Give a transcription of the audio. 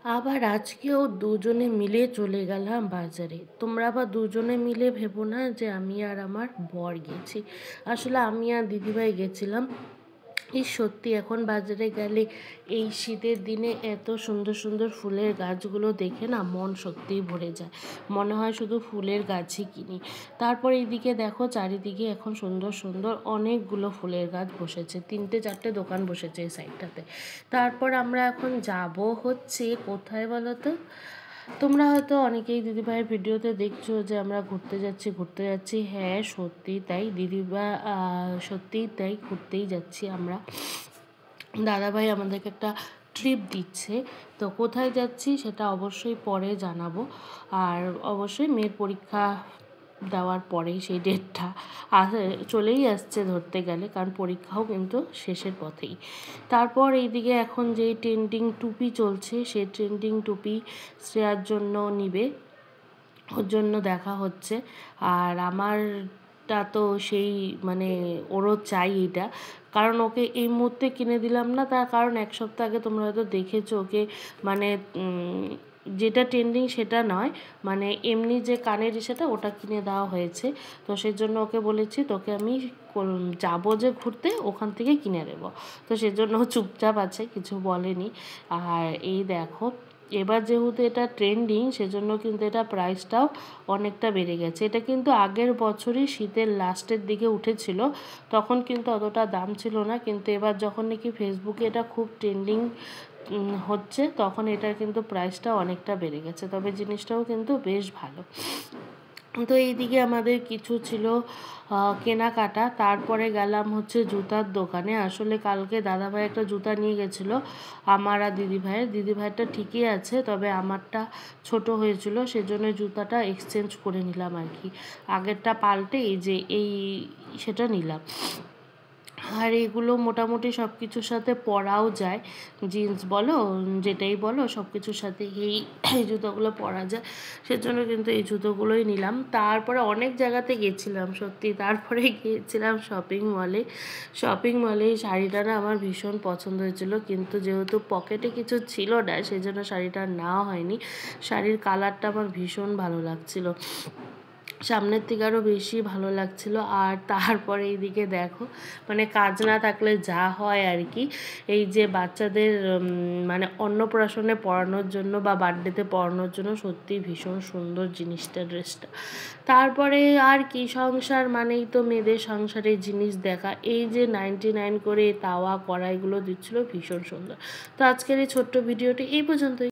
আবার আজকেও দুজনে মিলে চলে গেলাম বাজারে। তোমরা আবার দুজনে মিলে ভেবো না যে আমি আর আমার বর গেছি। আসলে আমি আর দিদিভাই গেছিলাম। এই সত্যি এখন বাজারে গেলে এই শীতের দিনে এত সুন্দর সুন্দর ফুলের গাছগুলো দেখে না মন সত্যিই ভরে যায়। মনে হয় শুধু ফুলের গাছই কিনি। তারপর এইদিকে দেখো চারিদিকে এখন সুন্দর সুন্দর অনেকগুলো ফুলের গাছ বসেছে, 3-4টে দোকান বসেছে এই সাইডটাতে। তারপর আমরা এখন যাব হচ্ছে কোথায় বলো তো? তোমরা হয়তো অনেকেই দিদিভাইয়ের ভিডিওতে দেখছো যে আমরা ঘুরতে যাচ্ছি। হ্যাঁ সত্যিই তাই দিদিভাই, সত্যিই তাই, ঘুরতেই যাচ্ছি আমরা। দাদাভাই আমাদেরকে একটা ট্রিপ দিচ্ছে। তো কোথায় যাচ্ছি সেটা অবশ্যই পরে জানাবো। আর অবশ্যই মেয়ের পরীক্ষা দেওয়ার পরেই সেই ডেটটা চলেই আসছে ধরতে গেলে, কারণ পরীক্ষাও কিন্তু শেষের পথেই। তারপর এইদিকে এখন যেই ট্রেন্ডিং টুপি চলছে সেই ট্রেন্ডিং টুপি শ্রেয়ার জন্য নিবে, ওর জন্য দেখা হচ্ছে। আর আমারটা তো সেই মানে ওরও চাই এটা, কারণ ওকে এই মুহূর্তে কিনে দিলাম না, তার কারণ এক সপ্তাহ আগে তোমরা হয়তো দেখেছো ওকে মানে যেটা ট্রেন্ডিং সেটা নয়, মানে এমনি যে কানের সেটা ওটা কিনে দেওয়া হয়েছে। তো সেই জন্য ওকে বলেছি তোকে আমি যাবো যে ঘুরতে ওখান থেকে কিনে দেবো। তো সেজন্য চুপচাপ আছে, কিছু বলেনি। আর এই দেখো এবার যেহেতু এটা ট্রেন্ডিং সেজন্য কিন্তু এটা প্রাইসটাও অনেকটা বেড়ে গেছে। এটা কিন্তু আগের বছরই শীতের লাস্টের দিকে উঠেছিল, তখন কিন্তু অতটা দাম ছিল না, কিন্তু এবার যখন নাকি ফেসবুকে এটা খুব ট্রেন্ডিং হচ্ছে তখন এটার কিন্তু প্রাইসটা অনেকটা বেড়ে গেছে। তবে জিনিসটাও কিন্তু বেশ ভালো। তো এইদিকে আমাদের কিছু ছিল কেনাকাটা। তারপরে গেলাম হচ্ছে জুতার দোকানে। আসলে কালকে দাদাভাই একটা জুতা নিয়ে গেছিলো আমার আর দিদিভাইয়েরটা ঠিকই আছে, তবে আমারটা ছোট হয়েছিল সেজন্য জুতাটা এক্সচেঞ্জ করে নিলাম আর কি। আগেরটা পাল্টে এই যে সেটা নিলাম। আর এগুলো মোটামুটি সব কিছুর সাথে পরাও যায়, জিন্স বলো যেটাই বলো সব কিছুর সাথে এই জুতোগুলো পরা যায়, সেজন্য কিন্তু এই জুতোগুলোই নিলাম। তারপরে অনেক জায়গাতে গেছিলাম সত্যি। তারপরে গিয়েছিলাম শপিং মলে এই শাড়িটা না আমার ভীষণ পছন্দ হয়েছিল, কিন্তু যেহেতু পকেটে কিছু ছিল না সেজন্য শাড়িটা নেওয়া হয়নি। শাড়ির কালারটা আমার ভীষণ ভালো লাগছিল, সামনের থেকে আরও বেশি ভালো লাগছিল। আর তারপরে এইদিকে দেখো মানে কাজ না থাকলে যা হয় আর কি, এই যে বাচ্চাদের মানে অন্নপ্রাশনে পরানোর জন্য বা বার্থডেতে পরানোর জন্য সত্যিই ভীষণ সুন্দর জিনিসটা, ড্রেসটা। তারপরে আর কি, সংসার মানেই তো মেয়েদের সংসারের জিনিস দেখা। এই যে 99 করে তাওয়া কড়াইগুলো দিচ্ছিলো ভীষণ সুন্দর। তো আজকের এই ছোট্ট ভিডিওটি এই পর্যন্তই।